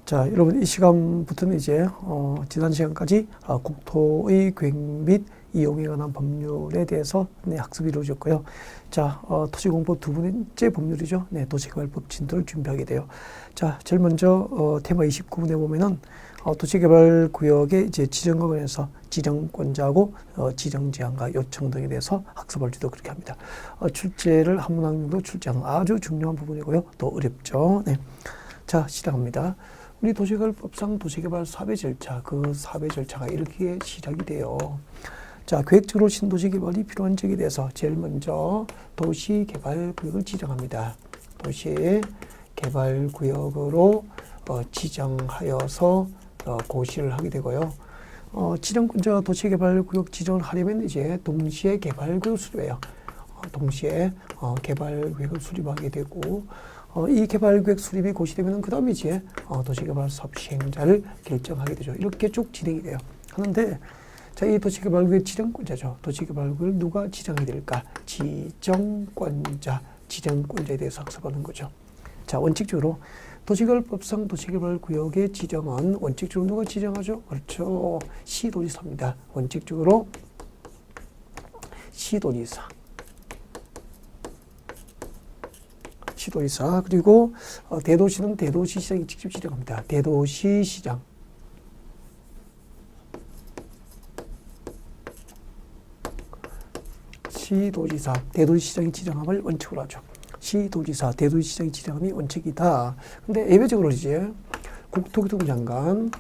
자, 여러분 이 시간부터는 이제 지난 시간까지 국토의 계획 및 이용에 관한 법률에 대해서 학습이 이루어졌고요. 자, 토지공법 두 번째 법률이죠. 도시개발법 진도를 준비하게 돼요. 자, 제일 먼저 테마 29번에 보면은 도시개발구역의 이제 지정과 관련해서 지정권자하고 지정제한과 요청 등에 대해서 학습할 때도 그렇게 합니다. 출제를 한 문항 정도 출제하는 아주 중요한 부분이고요. 또 어렵죠. 네. 자, 시작합니다. 우리 도시개발법상 도시개발 사회 절차, 그 사회 절차가 이렇게 시작이 돼요. 자, 계획적으로 신도시 개발이 필요한 적에 대해서 제일 먼저 도시개발구역을 지정합니다. 도시개발구역으로 지정하여서 고시를 하게 되고요. 지정권자가 도시개발구역 지정을 하려면 이제 동시에 개발구역 수립해요. 동시에 개발구역을 수립하게 되고, 이 개발구역 수립이 고시되면 그 다음에 이제 도시개발 사업 시행자를 결정하게 되죠. 이렇게 쭉 진행이 돼요. 하는데, 자, 이 도시개발구역 지정권자죠. 도시개발구역을 누가 지정해야 될까? 지정권자에 대해서 학습하는 거죠. 자, 원칙적으로 도시개발법상 도시개발구역의 지정은 원칙적으로 누가 지정하죠? 그렇죠. 시도지사입니다. 원칙적으로 시도지사. 그리고 대도시는 대도시시장이 직접 지정합니다. 대도시시장. 시도지사, 대도시시장이 지정함을 원칙으로 하죠. 시도지사, 대도시시장이 지정함이 원칙이다. 근데 예외적으로 이제 국토교통부 장관,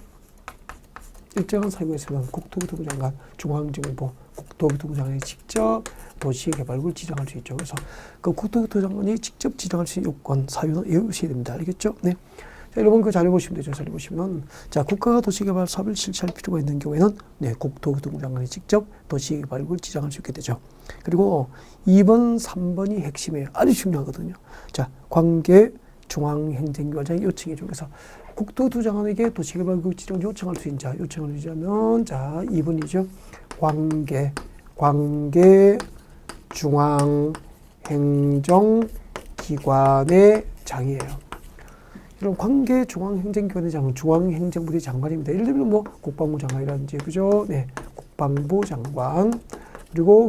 일정한 사유가 있으면 국토교통부 장관, 중앙정부, 국토교통부 장관이 직접 도시개발구역을 지정할 수 있죠. 그래서 그 국토교통부 장관이 직접 지정할 수 있는 요건, 사유는 외우셔야 됩니다. 알겠죠? 네. 자, 여러분 그 자료 보시면 되죠. 자료 보시면, 자, 국가가 도시개발 사업을 실시할 필요가 있는 경우에는 국토교통부 장관이 직접 도시개발구역을 지정할 수 있게 되죠. 그리고 2번, 3번이 핵심이에요. 아주 중요하거든요. 자, 관계 중앙행정기관장이 요청해줘. 그래서 국토교통부 장관에게 도시개발구역 지정을 요청할 수 있는 자, 요청을 주자면, 자, 2번이죠. 관계 중앙행정기관의 장이에요. 이런 관계 중앙행정기관의 장은 중앙행정부의 장관입니다. 예를 들면 뭐 국방부 장관이라든지, 그죠? 네, 국방부 장관, 그리고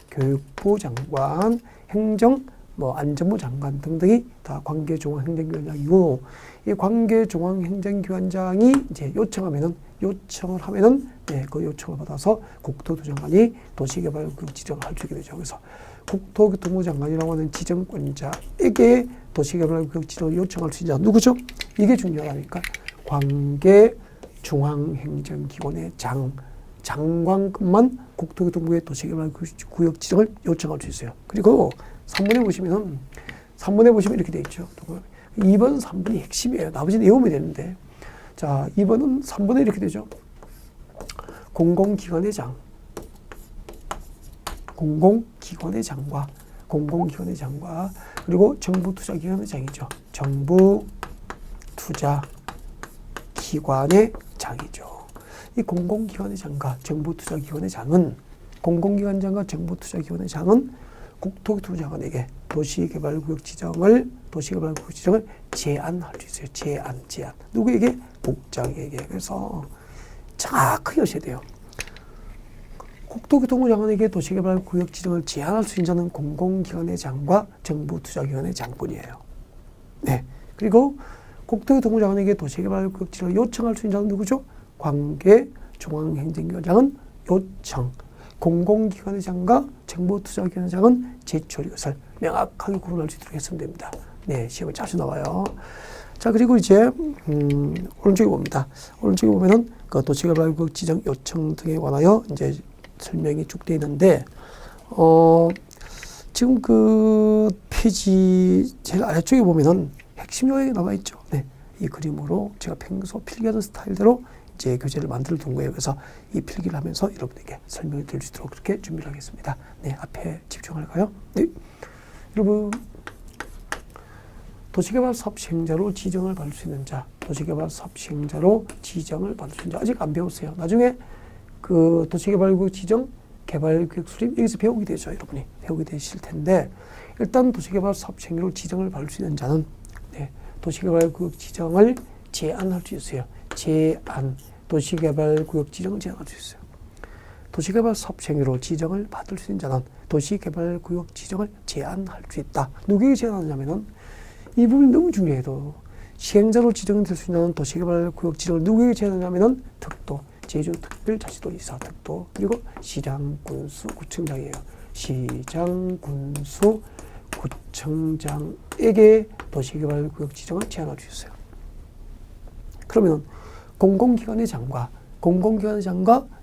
교육부 장관, 행정, 안전부 장관 등등이 다 관계 중앙행정기관장이고, 이 관계 중앙행정기관장이 이제 요청을 하면은 그 요청을 받아서 국토교통부 장관이 도시개발구역 지정을 할 수 있게 되죠. 그래서 국토교통부 장관이라고 하는 지정권자에게 도시개발구역 지정을 요청할 수 있는 자 누구죠? 이게 중요하니까 관계 중앙행정기관의 장관급만 국토교통부의 도시개발구역 지정을 요청할 수 있어요. 그리고 3번에 보시면 이렇게 돼 있죠. 2번, 3번이 핵심이에요. 나머지는 외우면 되는데. 자, 2번은 3번에 이렇게 되죠. 공공기관의 장과 그리고 정부투자기관의 장이죠. 정부투자기관의 장이죠. 이 공공기관의 장과 정부투자기관의 장은 국토교통부 장관에게 도시개발구역 지정을 제안할 수 있어요. 제안. 누구에게? 국장에게. 그래서 정확하게 하셔야 돼요. 국토교통부 장관에게 도시개발구역 지정을 제안할 수 있는 자는 공공기관의 장과 정부투자기관의 장뿐이에요. 네. 그리고 국토교통부 장관에게 도시개발구역 지정을 요청할 수 있는 자는 누구죠? 관계 중앙행정기관장은 요청. 공공기관의 장과 정부투자기관의 장은 제출. 이것을 명확하게 구분할 수 있도록 했으면 됩니다. 네, 시험에 자주 나와요. 자, 그리고 이제 오른쪽에 봅니다. 오른쪽에 보면은 그 도시개발구역 지정 요청 등에 관하여 이제 설명이 쭉 되어 있는데, 지금 그 페이지 제일 아래쪽에 보면은 핵심 요약이 나와 있죠. 네, 이 그림으로 제가 평소 필기하는 스타일대로 이제 교재를 만들어 둔 거예요. 그래서 이 필기를 하면서 여러분에게 설명을 드릴 수 있도록 그렇게 준비를 하겠습니다. 네, 앞에 집중할까요? 네. 여러분, 도시개발 사업 시행자로 지정을 받을 수 있는 자, 아직 안 배웠어요. 나중에 그 도시개발구역 지정, 개발구역 수립 여기서 배우게 되죠. 여러분이 배우게 되실 텐데, 일단 도시개발 사업 시행자로 지정을 받을 수 있는 자는 도시개발구역 지정을 제한할 수 있어요. 제한. 도시개발구역 지정을 제한할 수 있어요. 도시개발 사업행위로 지정을 받을 수 있는 자는 도시개발구역 지정을 제한할 수 있다. 누구에게 제한하냐면은 이 부분이 너무 중요해도 시행자로 지정될 수 있는 도시개발구역 지정을 누구에게 제한하냐면은 특도, 제주특별자치도지사 특도, 그리고 시장, 군수, 구청장이에요. 시장, 군수, 구청장에게 도시개발구역 지정을 제한할 수 있어요. 그러면 공공기관의 장과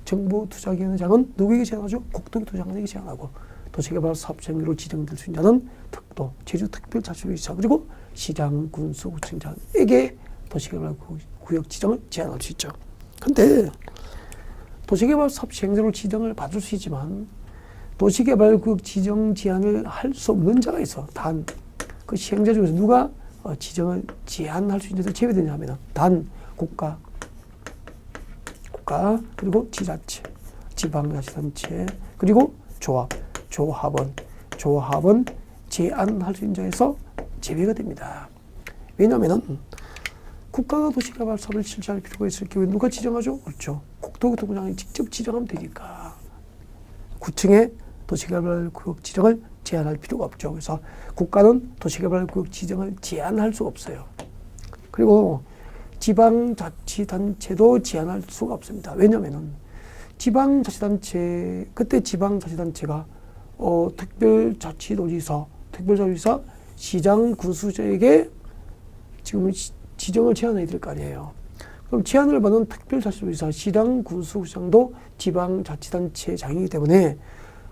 정부투자기관의 장은 누구에게 제한하죠? 국토교통장관에게 제한하고 도시개발 사업행위로 지정될 수 있는 자는 특도, 제주특별자치도지사 그리고 시장, 군수, 구청장에게 도시개발구역 지정을 제한할 수 있죠. 근데 도시개발 사업행위로 지정을 받을 수 있지만 도시개발구역 지정 제한을 할 수 없는 자가 있어. 단 그 시행자 중에서 누가 지정을 제한할 수 있는 자가 제외되냐면 단 국가 그리고 지자체, 지방자치단체 그리고 조합은 제한할 수 있는 자에서 제외가 됩니다. 왜냐하면 국가가 도시개발 사업을 실시할 필요가 있을 경우에 누가 지정하죠? 그렇죠. 국토교통부장이 직접 지정하면 되니까 구청에 도시개발구역 지정을 제한할 필요가 없죠. 그래서 국가는 도시개발구역 지정을 제한할 수가 없어요. 그리고 지방자치단체도 제한할 수가 없습니다. 왜냐하면 그때 지방자치단체가 특별자치도지사, 시장, 군수에게 지금 지정을 제한해야 될 거 아니에요. 그럼 제한을 받은 특별자치도지사, 시장, 군수장도 지방자치단체장이기 때문에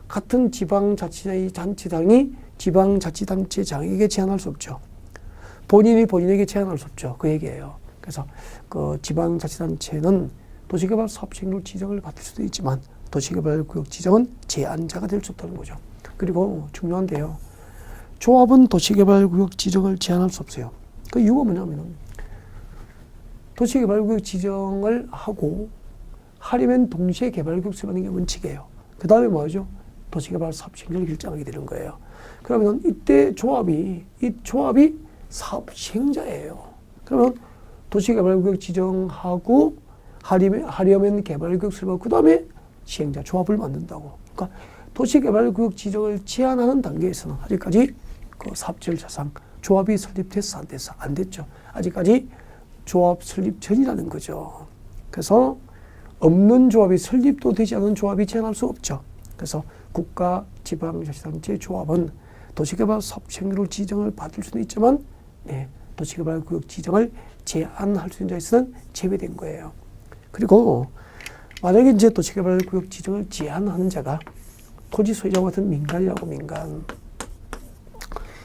같은 지방자치단체장이 지방자치단체장에게 제한할 수 없죠. 본인에게 제한할 수 없죠. 그 얘기예요. 그래서 그 지방자치단체는 도시개발 사업행위로 지정을 받을 수도 있지만 도시개발구역 지정은 제한자가 될 수 없다는 거죠. 그리고 중요한데요. 조합은 도시개발구역 지정을 제한할 수 없어요. 그 이유가 뭐냐면 도시개발구역 지정을 하려면 동시에 개발구역 수립하는 게 원칙이에요. 그 다음에 뭐죠? 도시개발 사업시행자를 결정하게 되는 거예요. 그러면 이때 조합이 사업시행자예요. 그러면 도시개발구역 지정하고 하려면 개발구역 수립하고 그 다음에 시행자 조합을 만든다고. 그러니까 도시개발구역 지정을 제한하는 단계에서는 아직까지 그 사업절차상 조합이 설립됐어 안 됐어? 안 됐죠. 아직까지 조합 설립 전이라는 거죠. 그래서 없는 조합이 설립도 되지 않은 조합이 제한할 수 없죠. 그래서 국가, 지방자치단체 조합은 도시개발 사업행위로 지정을 받을 수도 있지만 도시개발구역 지정을 제한할 수 있는 자에서는 제외된 거예요. 그리고 만약에 이제 도시개발구역 지정을 제한하는 자가 토지 소유자와 같은 민간이라고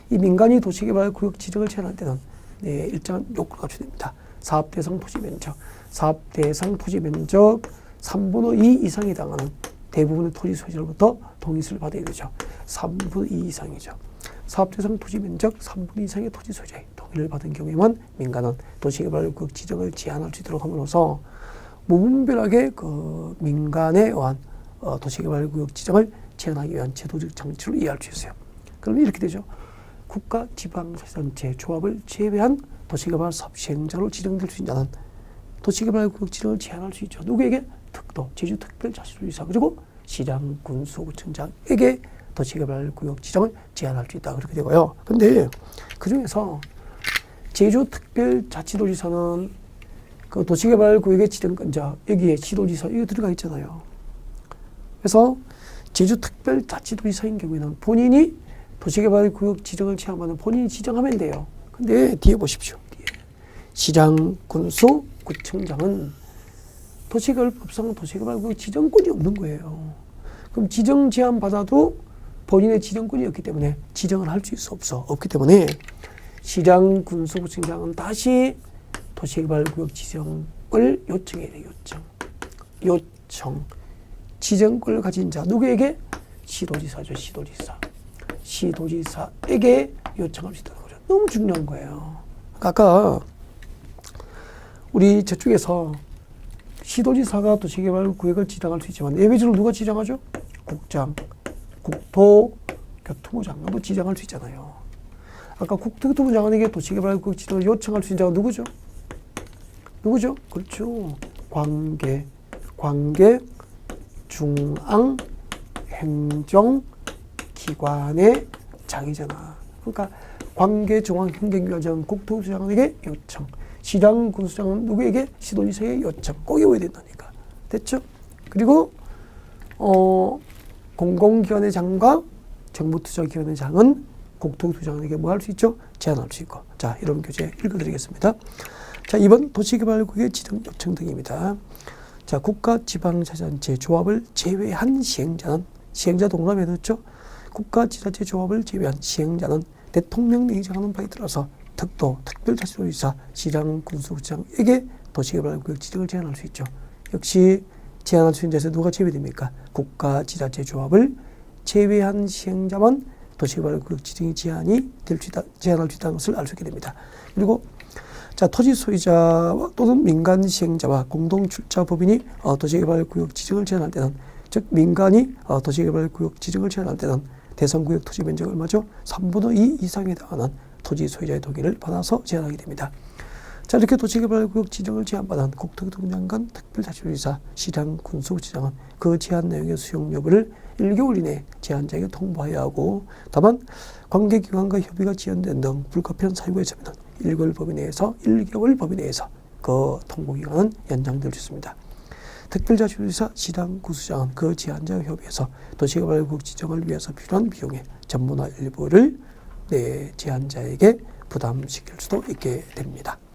이 민간이 도시개발구역 지정을 제한할 때는 일정한 요건을 갖춰야 됩니다. 사업대상 토지면적 3분의 2 이상에 해당하는 대부분의 토지 소유자로부터 동의서를 받아야 되죠. 3분의 2 이상이죠. 사업대상 토지면적 3분의 2 이상의 토지 소유자의 동의를 받은 경우에만 민간은 도시개발구역 지정을 제한할 수 있도록 함으로써 무분별하게 그 민간에 의한 도시개발구역 지정을 제한하기 위한 제도적 장치로 이해할 수 있어요. 그러면 이렇게 되죠. 국가, 지방자치단체 조합을 제외한 도시개발 사업 시행자로 지정될 수 있는 자는 도시개발구역 지정을 제한할 수 있죠. 누구에게? 특도, 제주특별자치도지사 그리고 시장, 군수, 구청장에게 도시개발구역 지정을 제한할 수 있다. 그렇게 되고요. 근데 그 중에서 제주특별자치도지사는 그 도시개발구역의 지정권자 여기에 시도지사 이거 들어가 있잖아요. 그래서 제주특별자치도지사인 경우에는 본인이 도시개발구역 지정을 제한하면 본인이 지정하면 돼요. 근데 뒤에 보십시오. 뒤에. 시장, 군수, 구청장은 도시개발법상 도시개발구역 지정권이 없는 거예요. 그럼 지정 제한 받아도 본인의 지정권이 없기 때문에 지정을 할 수 없기 때문에 시장, 군수, 구청장은 다시 도시개발구역 지정을 요청해야 돼요. 요청. 지정권을 가진 자 누구에게? 시도지사죠. 시도지사에게 요청할 수 있다는 거죠. 너무 중요한 거예요. 아까 우리 저쪽에서 시도지사가 도시개발구역을 지정할 수 있지만 예외적으로 누가 지정하죠? 국장, 국토교통부 장관도 지정할 수 있잖아요. 아까 국토교통부 장관에게 도시개발구역 지정을 요청할 수 있는 자가 누구죠? 누구죠? 그렇죠. 관계 중앙행정기관의 장이잖아. 그러니까 관계중앙행정기관장 국토부장에게 요청, 시장군수장은 누구에게? 시도지사에게 요청. 꼭 외워야 된다니까. 됐죠? 그리고 공공기관의 장과 정부투자기관의 장은 국토부장에게 뭐 할 수 있죠? 제안할 수 있고. 자, 이런 교재 읽어드리겠습니다. 자, 2번 도시개발국의 지정 요청 등입니다. 자, 국가지방자치단체 조합을 제외한 시행자는, 시행자 동그라미에 넣었죠? 국가지자체 조합을 제외한 시행자는 대통령령이 정하는 바에 따라서 특도, 특별자치도지사, 시장, 군수부장에게 도시개발구역 지정을 제한할 수 있죠. 역시 제한할 수 있는 데서 누가 제외됩니까? 국가지자체 조합을 제외한 시행자만 도시개발구역 지정이 제한할 수 있다는 것을 알 수 있게 됩니다. 그리고 자, 토지 소유자 또는 민간 시행자와 공동 출자 법인이 도시개발구역 지정을 제한할 때는, 즉 민간이 도시개발구역 지정을 제한할 때는 대상구역 토지 면적 얼마죠? 3분의 2 이상에 해당하는 토지 소유자의 동의를 받아서 제한하게 됩니다. 자, 이렇게 도시개발구역 지정을 제한받은 국토교통장관, 특별자치도지사, 시장, 군수부지장은 그 제한 내용의 수용 여부를 1개월 이내 제한자에게 통보해야 하고, 다만 관계기관과 협의가 지연된 등 불가피한 사유가 있으면 1개월 범위 내에서 그 통보기간은 연장될 수 있습니다. 특별자치도지사, 시장, 군수장은 그 제한자와 협의해서 도시개발구역 지정을 위해서 필요한 비용의 전부나 일부를 제한자에게 부담시킬 수도 있게 됩니다.